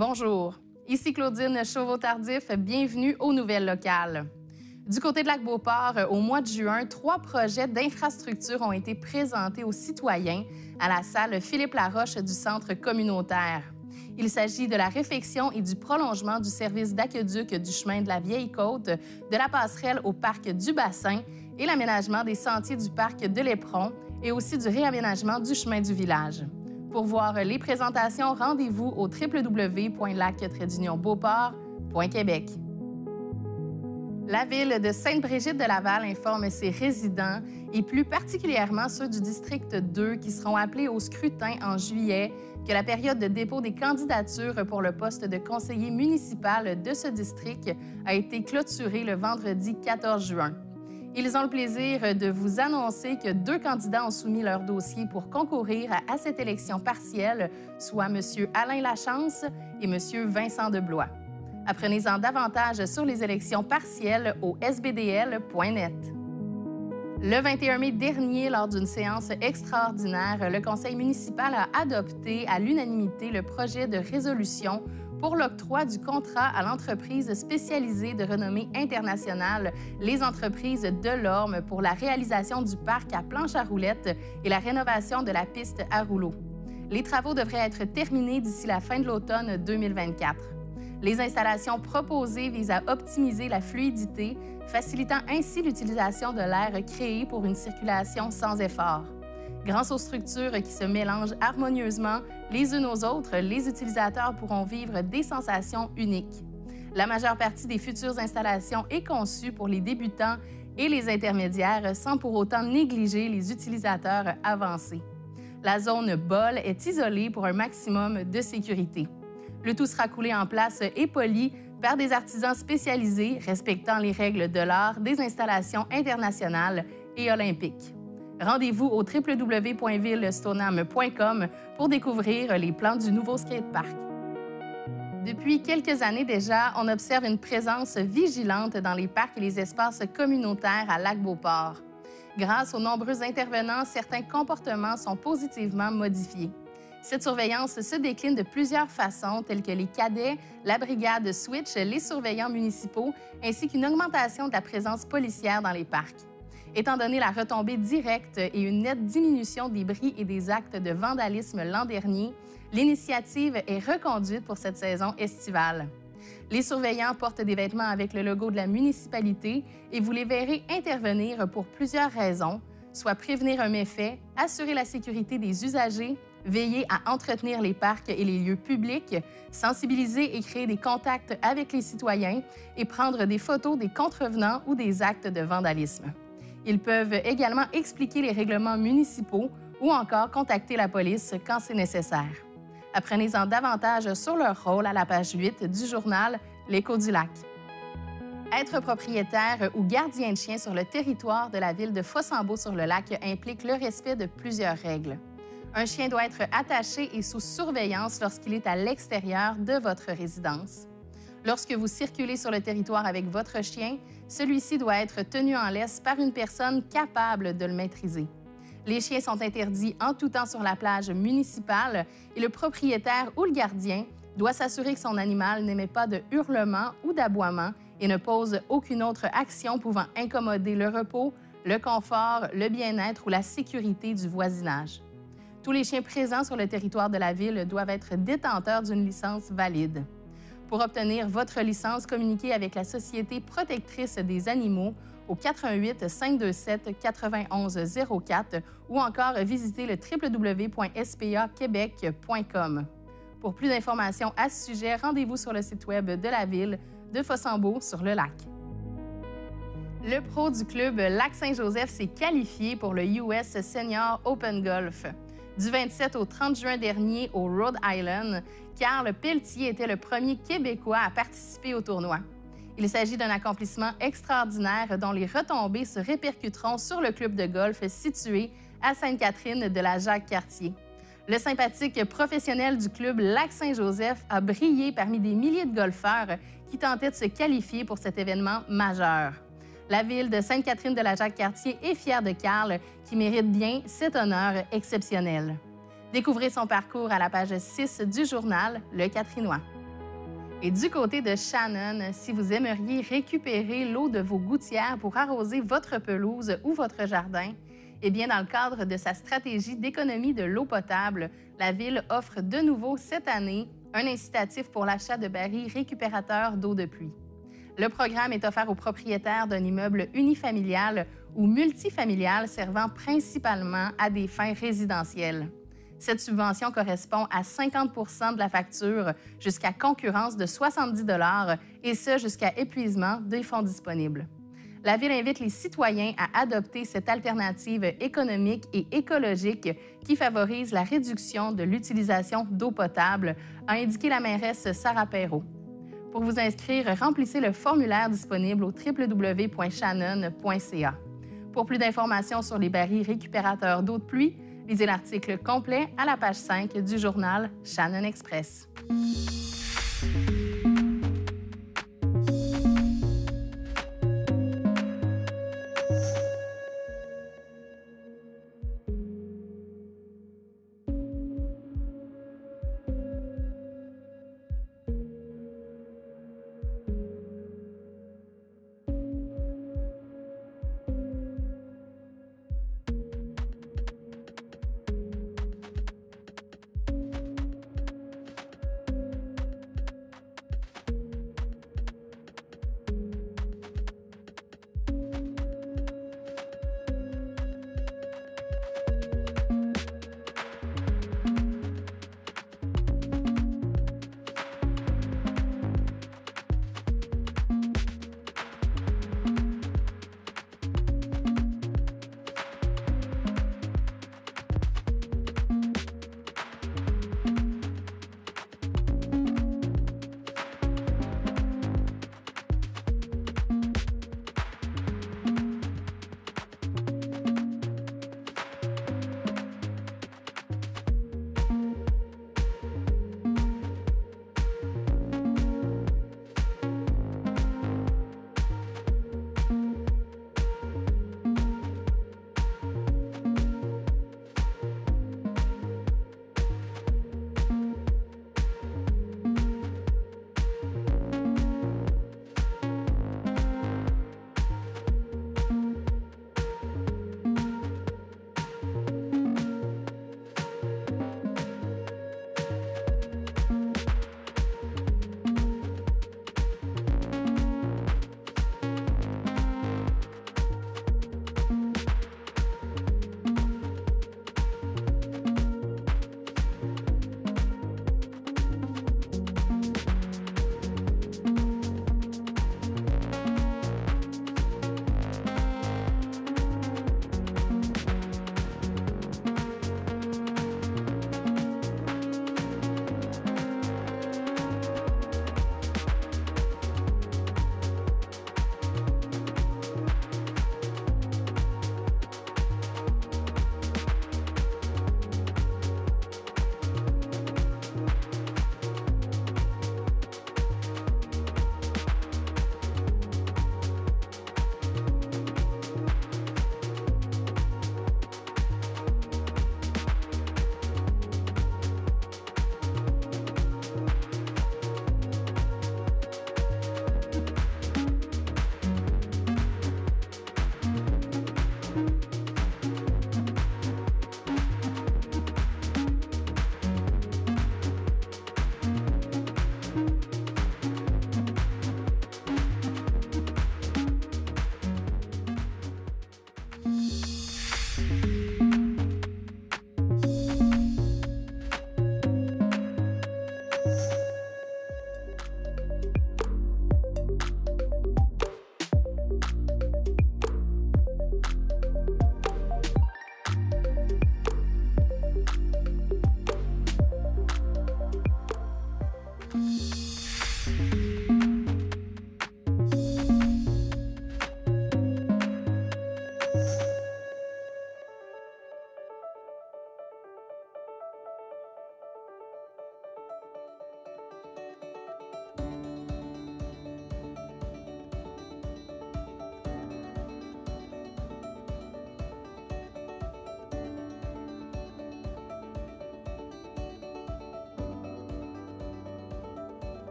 Bonjour, ici Claudine Chauveau-Tardif, bienvenue aux Nouvelles locales. Du côté de Lac-Beauport, au mois de juin, 3 projets d'infrastructure ont été présentés aux citoyens à la salle Philippe-Laroche du Centre communautaire. Il s'agit de la réfection et du prolongement du service d'aqueduc du chemin de la Vieille-Côte, de la passerelle au parc du Bassin et l'aménagement des sentiers du parc de l'Éperon et aussi du réaménagement du chemin du village. Pour voir les présentations, rendez-vous au www.lac-beauport.québec. La Ville de Sainte-Brigitte-de-Laval informe ses résidents, et plus particulièrement ceux du district 2 qui seront appelés au scrutin en juillet, que la période de dépôt des candidatures pour le poste de conseiller municipal de ce district a été clôturée le vendredi 14 juin. Ils ont le plaisir de vous annoncer que 2 candidats ont soumis leur dossier pour concourir à cette élection partielle, soit M. Alain Lachance et M. Vincent Deblois. Apprenez-en davantage sur les élections partielles au sbdl.net. Le 21 mai dernier, lors d'une séance extraordinaire, le Conseil municipal a adopté à l'unanimité le projet de résolution pour l'octroi du contrat à l'entreprise spécialisée de renommée internationale, les entreprises Delorme, pour la réalisation du parc à planche à roulettes et la rénovation de la piste à rouleaux. Les travaux devraient être terminés d'ici la fin de l'automne 2024. Les installations proposées visent à optimiser la fluidité, facilitant ainsi l'utilisation de l'air créé pour une circulation sans effort. Grâce aux structures qui se mélangent harmonieusement les unes aux autres, les utilisateurs pourront vivre des sensations uniques. La majeure partie des futures installations est conçue pour les débutants et les intermédiaires sans pour autant négliger les utilisateurs avancés. La zone bol est isolée pour un maximum de sécurité. Le tout sera coulé en place et poli par des artisans spécialisés respectant les règles de l'art des installations internationales et olympiques. Rendez-vous au www.villestoneham.com pour découvrir les plans du nouveau skatepark. Depuis quelques années déjà, on observe une présence vigilante dans les parcs et les espaces communautaires à Lac-Beauport. Grâce aux nombreux intervenants, certains comportements sont positivement modifiés. Cette surveillance se décline de plusieurs façons, telles que les cadets, la brigade Switch, les surveillants municipaux, ainsi qu'une augmentation de la présence policière dans les parcs. Étant donné la retombée directe et une nette diminution des bris et des actes de vandalisme l'an dernier, l'initiative est reconduite pour cette saison estivale. Les surveillants portent des vêtements avec le logo de la municipalité et vous les verrez intervenir pour plusieurs raisons, soit prévenir un méfait, assurer la sécurité des usagers, veiller à entretenir les parcs et les lieux publics, sensibiliser et créer des contacts avec les citoyens et prendre des photos des contrevenants ou des actes de vandalisme. Ils peuvent également expliquer les règlements municipaux ou encore contacter la police quand c'est nécessaire. Apprenez-en davantage sur leur rôle à la page 8 du journal L'Écho du Lac. Être propriétaire ou gardien de chien sur le territoire de la ville de Fossambeau-sur-le-Lac implique le respect de plusieurs règles. Un chien doit être attaché et sous surveillance lorsqu'il est à l'extérieur de votre résidence. Lorsque vous circulez sur le territoire avec votre chien, celui-ci doit être tenu en laisse par une personne capable de le maîtriser. Les chiens sont interdits en tout temps sur la plage municipale et le propriétaire ou le gardien doit s'assurer que son animal n'émet pas de hurlements ou d'aboiements et ne pose aucune autre action pouvant incommoder le repos, le confort, le bien-être ou la sécurité du voisinage. Tous les chiens présents sur le territoire de la ville doivent être détenteurs d'une licence valide. Pour obtenir votre licence, communiquez avec la Société protectrice des animaux au 88 527 91 04 ou encore visitez le www.spaquebec.com. Pour plus d'informations à ce sujet, rendez-vous sur le site web de la ville de Fossambeau-sur-le-Lac. Le pro du club Lac-Saint-Joseph s'est qualifié pour le US Senior Open Golf. Du 27 au 30 juin dernier au Rhode Island, Carl Pelletier était le premier Québécois à participer au tournoi. Il s'agit d'un accomplissement extraordinaire dont les retombées se répercuteront sur le club de golf situé à Sainte-Catherine de la Jacques-Cartier. Le sympathique professionnel du club Lac-Saint-Joseph a brillé parmi des milliers de golfeurs qui tentaient de se qualifier pour cet événement majeur. La ville de Sainte-Catherine de la Jacques-Cartier est fière de Carl, qui mérite bien cet honneur exceptionnel. Découvrez son parcours à la page 6 du journal Le Catrinois. Et du côté de Shannon, si vous aimeriez récupérer l'eau de vos gouttières pour arroser votre pelouse ou votre jardin, eh bien, dans le cadre de sa stratégie d'économie de l'eau potable, la Ville offre de nouveau cette année un incitatif pour l'achat de barils récupérateurs d'eau de pluie. Le programme est offert aux propriétaires d'un immeuble unifamilial ou multifamilial servant principalement à des fins résidentielles. Cette subvention correspond à 50 de la facture jusqu'à concurrence de 70 $ et ce jusqu'à épuisement des fonds disponibles. La Ville invite les citoyens à adopter cette alternative économique et écologique qui favorise la réduction de l'utilisation d'eau potable, a indiqué la mairesse Sarah Perrault. Pour vous inscrire, remplissez le formulaire disponible au www.shannon.ca. Pour plus d'informations sur les barils récupérateurs d'eau de pluie, lisez l'article complet à la page 5 du journal Shannon Express.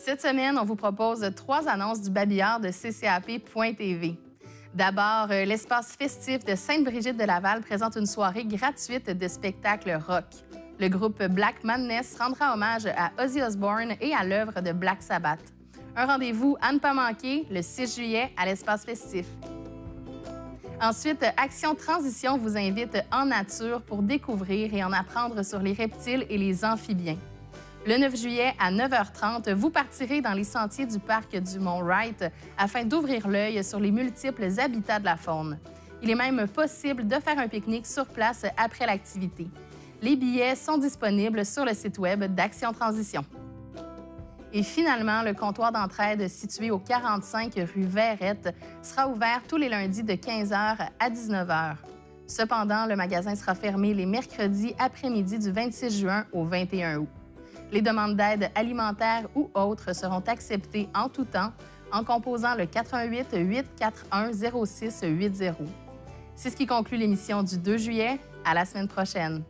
Cette semaine, on vous propose 3 annonces du babillard de ccap.tv. D'abord, l'espace festif de Sainte-Brigitte de Laval présente une soirée gratuite de spectacle rock. Le groupe Black Madness rendra hommage à Ozzy Osbourne et à l'œuvre de Black Sabbath. Un rendez-vous à ne pas manquer le 6 juillet à l'espace festif. Ensuite, Action Transition vous invite en nature pour découvrir et en apprendre sur les reptiles et les amphibiens. Le 9 juillet à 9h30, vous partirez dans les sentiers du parc du Mont-Wright afin d'ouvrir l'œil sur les multiples habitats de la faune. Il est même possible de faire un pique-nique sur place après l'activité. Les billets sont disponibles sur le site web d'Action Transition. Et finalement, le comptoir d'entraide situé au 45 rue Verrette sera ouvert tous les lundis de 15h à 19h. Cependant, le magasin sera fermé les mercredis après-midi du 26 juin au 21 août. Les demandes d'aide alimentaire ou autres seront acceptées en tout temps en composant le 88 841 06 80. C'est ce qui conclut l'émission du 2 juillet. À la semaine prochaine.